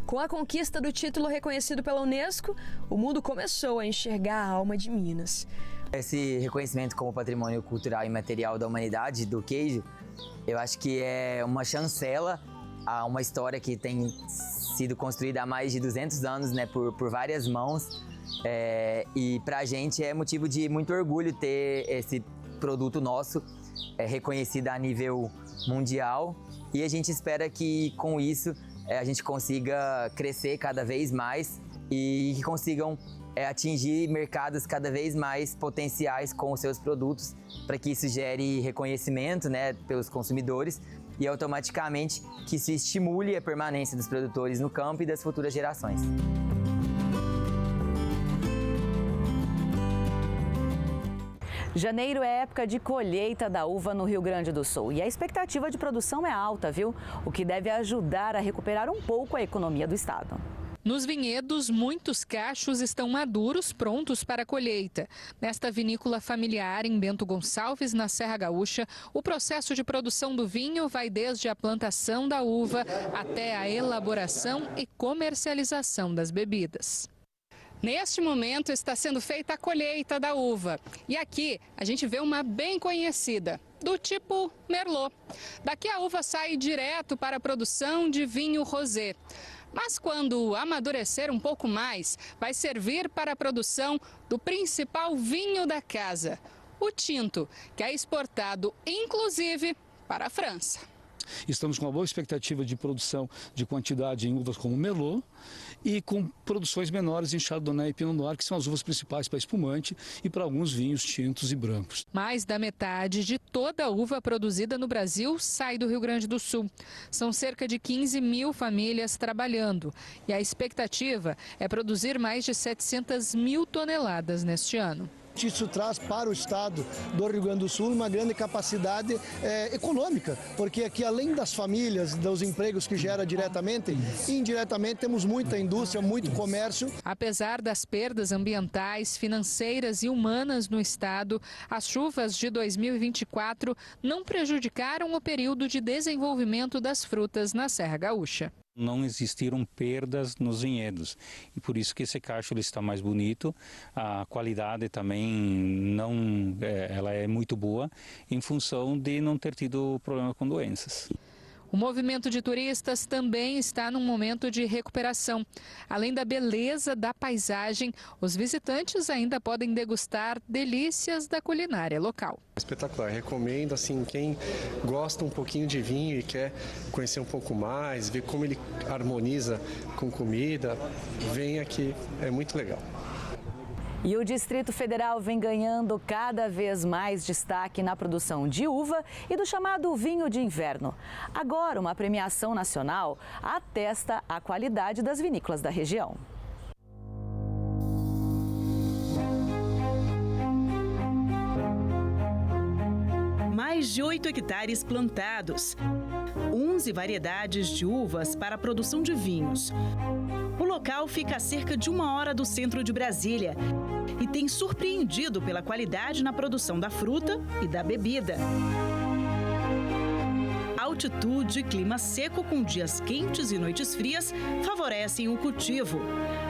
Com a conquista do título reconhecido pela Unesco, o mundo começou a enxergar a alma de Minas. Esse reconhecimento como patrimônio cultural e material da humanidade do queijo, eu acho que é uma chancela a uma história que tem sido construída há mais de 200 anos, né, por várias mãos. E pra gente é motivo de muito orgulho ter esse produto nosso reconhecido a nível mundial, e a gente espera que com isso a gente consiga crescer cada vez mais e que consigam atingir mercados cada vez mais potenciais com os seus produtos, para que isso gere reconhecimento, né, pelos consumidores e automaticamente que isso estimule a permanência dos produtores no campo e das futuras gerações. Janeiro é época de colheita da uva no Rio Grande do Sul e a expectativa de produção é alta, viu? O que deve ajudar a recuperar um pouco a economia do estado. Nos vinhedos, muitos cachos estão maduros, prontos para a colheita. Nesta vinícola familiar em Bento Gonçalves, na Serra Gaúcha, o processo de produção do vinho vai desde a plantação da uva até a elaboração e comercialização das bebidas. Neste momento está sendo feita a colheita da uva. E aqui a gente vê uma bem conhecida, do tipo Merlot. Daqui a uva sai direto para a produção de vinho rosé. Mas quando amadurecer um pouco mais, vai servir para a produção do principal vinho da casa, o tinto, que é exportado inclusive para a França. Estamos com uma boa expectativa de produção de quantidade em uvas como Merlot e com produções menores em Chardonnay e Pinot Noir, que são as uvas principais para espumante e para alguns vinhos tintos e brancos. Mais da metade de toda a uva produzida no Brasil sai do Rio Grande do Sul. São cerca de 15 mil famílias trabalhando e a expectativa é produzir mais de 700 mil toneladas neste ano. Isso traz para o estado do Rio Grande do Sul uma grande capacidade econômica, porque aqui, além das famílias, dos empregos que gera diretamente, indiretamente temos muita indústria, muito comércio. Apesar das perdas ambientais, financeiras e humanas no estado, as chuvas de 2024 não prejudicaram o período de desenvolvimento das frutas na Serra Gaúcha. Não existiram perdas nos vinhedos e por isso que esse cacho ele está mais bonito. A qualidade também ela é muito boa em função de não ter tido problema com doenças. O movimento de turistas também está num momento de recuperação. Além da beleza da paisagem, os visitantes ainda podem degustar delícias da culinária local. Espetacular, recomendo assim, quem gosta um pouquinho de vinho e quer conhecer um pouco mais, ver como ele harmoniza com comida, vem aqui, é muito legal. E o Distrito Federal vem ganhando cada vez mais destaque na produção de uva e do chamado vinho de inverno. Agora, uma premiação nacional atesta a qualidade das vinícolas da região. Mais de 8 hectares plantados, 11 variedades de uvas para a produção de vinhos. O local fica a cerca de 1 hora do centro de Brasília e tem surpreendido pela qualidade na produção da fruta e da bebida. Altitude, clima seco com dias quentes e noites frias favorecem o cultivo.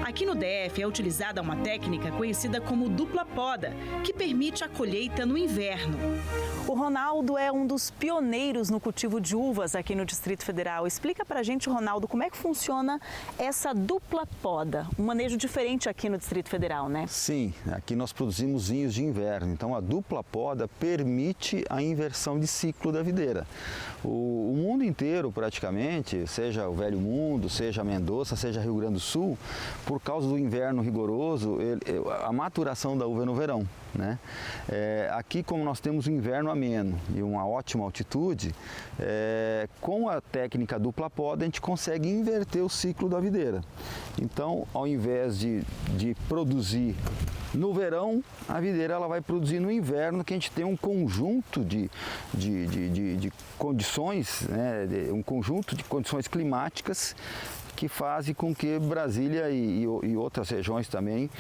Aqui no DF é utilizada uma técnica conhecida como dupla poda, que permite a colheita no inverno. O Ronaldo é um dos pioneiros no cultivo de uvas aqui no Distrito Federal. Explica pra gente, Ronaldo, como é que funciona essa dupla poda, um manejo diferente aqui no Distrito Federal, né? Sim, aqui nós produzimos vinhos de inverno, então a dupla poda permite a inversão de ciclo da videira. O mundo inteiro, praticamente, seja o Velho Mundo, seja Mendoza, seja Rio Grande do Sul, por causa do inverno rigoroso, a maturação da uva é no verão, né? Aqui, como nós temos um inverno ameno e uma ótima altitude, com a técnica dupla poda, a gente consegue inverter o ciclo da videira. Então, ao invés de produzir no verão, a videira ela vai produzir no inverno, que a gente tem um conjunto de condições, né, um conjunto de condições climáticas que fazem com que Brasília e outras regiões também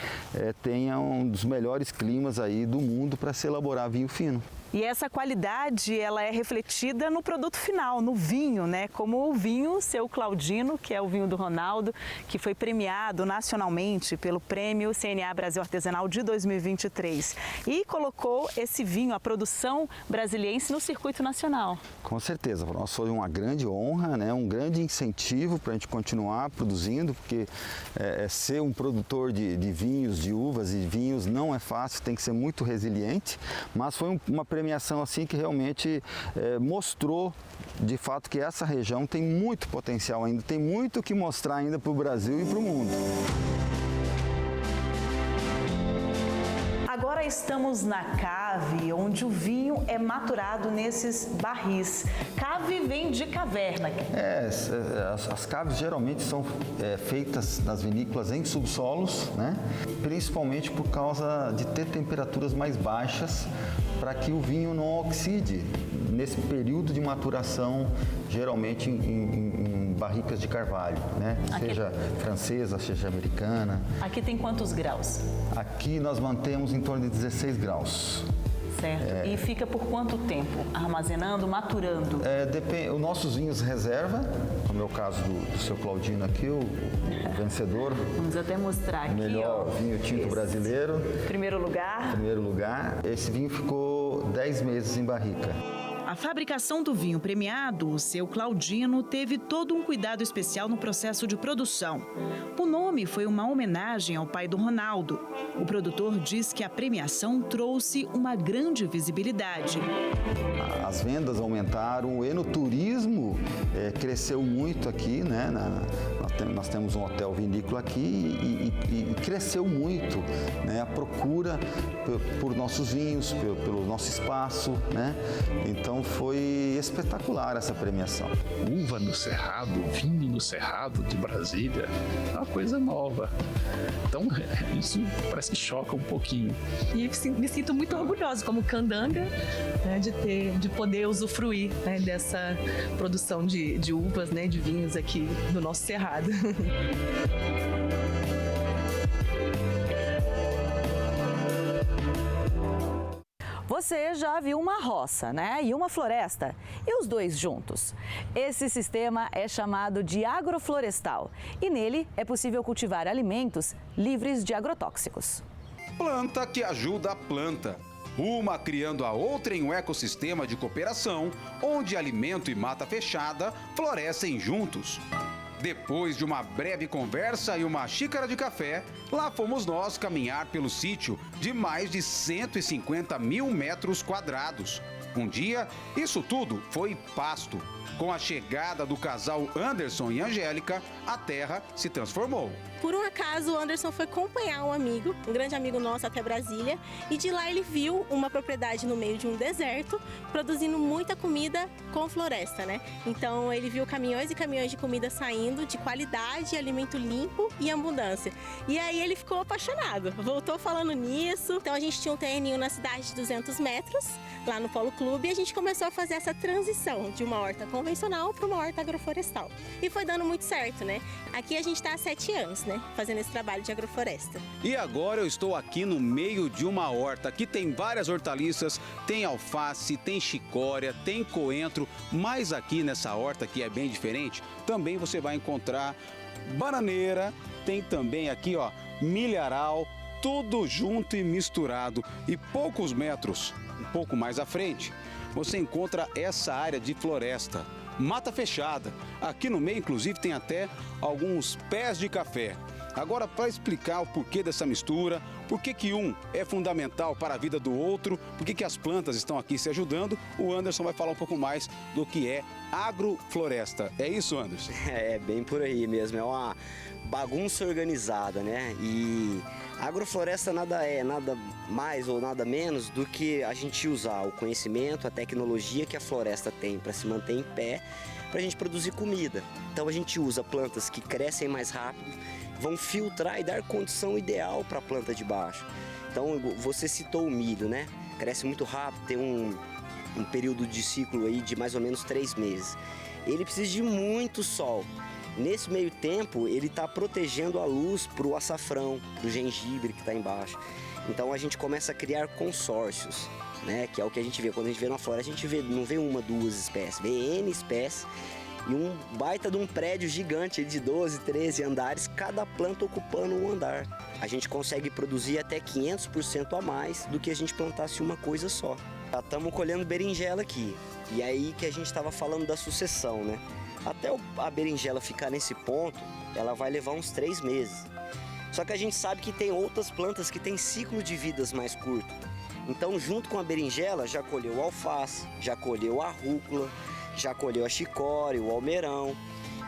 tenham um dos melhores climas aí do mundo para se elaborar vinho fino. E essa qualidade, ela é refletida no produto final, no vinho, né? Como o vinho Seu Claudino, que é o vinho do Ronaldo, que foi premiado nacionalmente pelo Prêmio CNA Brasil Artesanal de 2023 e colocou esse vinho, a produção brasiliense, no circuito nacional. Com certeza, para nós foi uma grande honra, né? Um grande incentivo para a gente continuar produzindo, porque ser um produtor de vinhos, de uvas e vinhos não é fácil, tem que ser muito resiliente, mas foi uma premiação assim que realmente mostrou de fato que essa região tem muito potencial ainda, tem muito que mostrar ainda para o Brasil e para o mundo. Agora estamos na cave, onde o vinho é maturado nesses barris. Cave vem de caverna. As caves geralmente são feitas nas vinícolas em subsolos, né? Principalmente por causa de ter temperaturas mais baixas, para que o vinho não oxide nesse período de maturação, geralmente em barricas de carvalho, né? Seja francesa, seja americana. Aqui tem quantos graus? Aqui nós mantemos em torno de 16 graus. Certo. E fica por quanto tempo armazenando, maturando? Depende. Os nossos vinhos reserva, como é o caso do Seu Claudino aqui, o vencedor. Vamos até mostrar aqui. Melhor vinho tinto brasileiro. Primeiro lugar. Primeiro lugar. Esse vinho ficou 10 meses em barrica. A fabricação do vinho premiado, o Seu Claudino, teve todo um cuidado especial no processo de produção. O nome foi uma homenagem ao pai do Ronaldo. O produtor diz que a premiação trouxe uma grande visibilidade. As vendas aumentaram, o enoturismo cresceu muito aqui, né? Nós temos um hotel vinícola aqui e cresceu muito, né? A procura por nossos vinhos, pelo nosso espaço, né? Então foi espetacular essa premiação. Uva no Cerrado, vinho no Cerrado de Brasília, é uma coisa nova. Então isso parece que choca um pouquinho. E me sinto muito orgulhosa como candanga, né, de poder usufruir, né, dessa produção de uvas, né, de vinhos aqui do nosso Cerrado. Você já viu uma roça, né? E uma floresta. E os dois juntos? Esse sistema é chamado de agroflorestal e nele é possível cultivar alimentos livres de agrotóxicos. Planta que ajuda a planta. Uma criando a outra em um ecossistema de cooperação, onde alimento e mata fechada florescem juntos. Depois de uma breve conversa e uma xícara de café, lá fomos nós caminhar pelo sítio de mais de 150 mil metros quadrados. Um dia, isso tudo foi pasto. Com a chegada do casal Anderson e Angélica, a terra se transformou. Por um acaso, o Anderson foi acompanhar um amigo, um grande amigo nosso, até Brasília, e de lá ele viu uma propriedade no meio de um deserto, produzindo muita comida com floresta, né? Então ele viu caminhões e caminhões de comida saindo, de qualidade, alimento limpo e abundância. E aí ele ficou apaixonado, voltou falando nisso. Então a gente tinha um terreninho na cidade de 200 metros, lá no Polo Clube, e a gente começou a fazer essa transição de uma horta convencional para uma horta agroflorestal. E foi dando muito certo, né? Aqui a gente está há 7 anos, né? Fazendo esse trabalho de agrofloresta. E agora eu estou aqui no meio de uma horta. Aqui tem várias hortaliças, tem alface, tem chicória, tem coentro, mas aqui nessa horta, que é bem diferente, também você vai encontrar bananeira, tem também aqui, ó, milharal, tudo junto e misturado. E poucos metros, um pouco mais à frente, você encontra essa área de floresta, mata fechada. Aqui no meio, inclusive, tem até alguns pés de café. Agora, para explicar o porquê dessa mistura, por que um é fundamental para a vida do outro, por que as plantas estão aqui se ajudando, o Anderson vai falar um pouco mais do que é agrofloresta. É isso, Anderson? É bem por aí mesmo, é uma bagunça organizada, né? E a agrofloresta nada mais ou nada menos do que a gente usar o conhecimento, a tecnologia que a floresta tem para se manter em pé, para a gente produzir comida. Então a gente usa plantas que crescem mais rápido, vão filtrar e dar condição ideal para a planta de baixo. Então você citou o milho, né? Cresce muito rápido, tem um período de ciclo aí de mais ou menos 3 meses. Ele precisa de muito sol. Nesse meio tempo, ele está protegendo a luz para o açafrão, para o gengibre que está embaixo. Então a gente começa a criar consórcios, né? Que é o que a gente vê. Quando a gente vê na floresta, a gente não vê 1, 2 espécies, vê N espécies e um baita de um prédio gigante de 12, 13 andares, cada planta ocupando um andar. A gente consegue produzir até 500% a mais do que a gente plantasse uma coisa só. Já estamos colhendo berinjela aqui. E aí que a gente estava falando da sucessão, né? Até a berinjela ficar nesse ponto, ela vai levar uns 3 meses. Só que a gente sabe que tem outras plantas que têm ciclo de vidas mais curto. Então, junto com a berinjela, já colheu o alface, já colheu a rúcula, já colheu a chicória, o almeirão.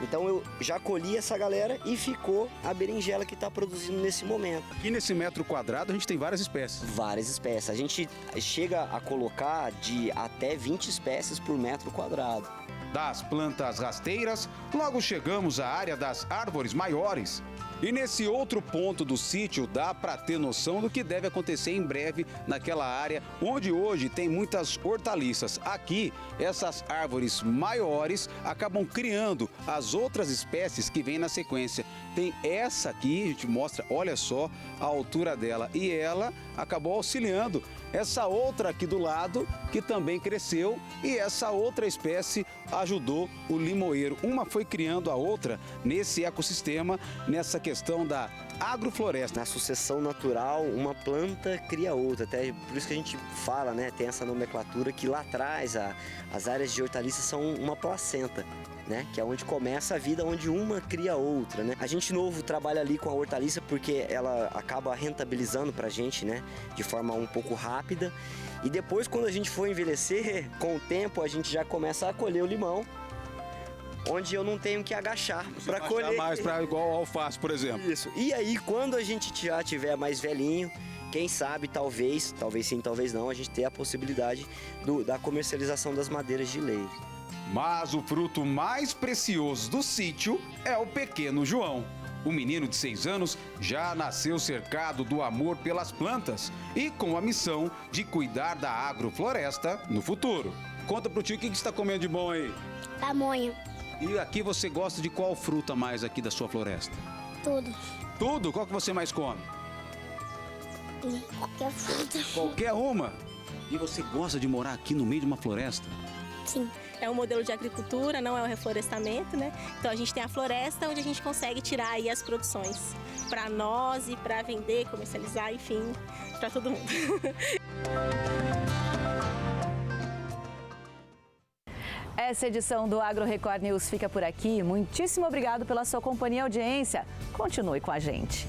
Então, eu já colhi essa galera e ficou a berinjela que está produzindo nesse momento. Aqui nesse metro quadrado, a gente tem várias espécies. Várias espécies. A gente chega a colocar de até 20 espécies por metro quadrado. Das plantas rasteiras, logo chegamos à área das árvores maiores. E nesse outro ponto do sítio dá para ter noção do que deve acontecer em breve naquela área onde hoje tem muitas hortaliças. Aqui, essas árvores maiores acabam criando as outras espécies que vêm na sequência. Tem essa aqui, a gente mostra, olha só a altura dela. E ela acabou auxiliando essa outra aqui do lado, que também cresceu, e essa outra espécie ajudou o limoeiro. Uma foi criando a outra nesse ecossistema, nessa questão da agrofloresta. Na sucessão natural, uma planta cria outra, até por isso que a gente fala, né, tem essa nomenclatura que lá atrás as áreas de hortaliças são uma placenta, né, que é onde começa a vida, onde uma cria outra, né. A gente novo trabalha ali com a hortaliça porque ela acaba rentabilizando pra gente, né, de forma um pouco rápida. E depois, quando a gente for envelhecer, com o tempo a gente já começa a colher o limão, onde eu não tenho que agachar para colher. Mais para igual alface, por exemplo. Isso. E aí, quando a gente já tiver mais velhinho, quem sabe, talvez sim, talvez não, a gente ter a possibilidade da comercialização das madeiras de lei. Mas o fruto mais precioso do sítio é o pequeno João. O menino de 6 anos já nasceu cercado do amor pelas plantas e com a missão de cuidar da agrofloresta no futuro. Conta pro tio o que você está comendo de bom aí. Pamonha. E aqui você gosta de qual fruta mais aqui da sua floresta? Tudo. Tudo? Qual que você mais come? Qualquer fruta. Qualquer uma? E você gosta de morar aqui no meio de uma floresta? Sim. É um modelo de agricultura, não é um reflorestamento, né? Então a gente tem a floresta onde a gente consegue tirar aí as produções para nós e para vender, comercializar, enfim, para todo mundo. Essa edição do Agro Record News fica por aqui. Muitíssimo obrigado pela sua companhia e audiência. Continue com a gente.